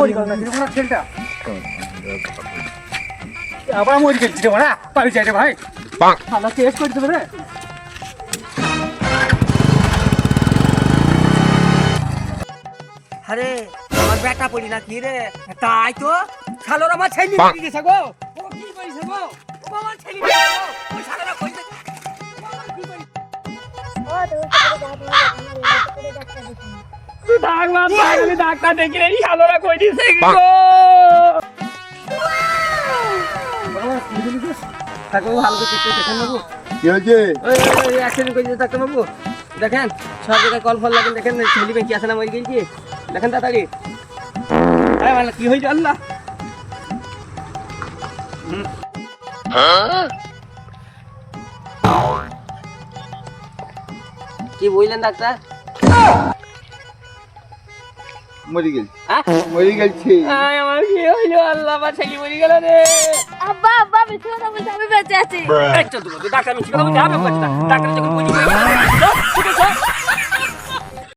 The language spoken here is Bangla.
পরিকল্পনা ছিল না ছেলেটা আবার মরে গেছি রে বড়া পারি যাই রে ভাই শালা কেস করে দেবে রে আরে আমার বেটা পড়ি না কি রে তাই তো শালোর আমার ছেলে কি গেছে গো ও কি কইছে গো ও আমার ছেলে গো ও শালোরা কইছে তুই থাক মা থাক আমি ডাক্তার দেখি রে শালোরা কই দিছে গো তাকে ভালো করে চেক দেখেন বাবু কি হয়েছে ওই অ্যাক্সিডেন্ট করে দিতে থাকতে বাবু দেখেন সব জায়গায় কল ফল লাগেন দেখেন ছেলে বেঁচে আছে না মরে গেছি দেখেন তাড়াতাড়ি আরে ভালো কি হয়েছে আল্লাহ কি বললেন ডাক্তার মরে গেছি হ্যাঁ মরে গেছি আমার কি হইলো আল্লাহ আমার ছেলে মরে গেল রে আব্বা আব্বা মিথ্যে কথা বলছি আমি বেঁচে আছি এই চল তো ডাক্তার আমি ঠিক কথা বলছি আমি ডাক্তার যখন বলি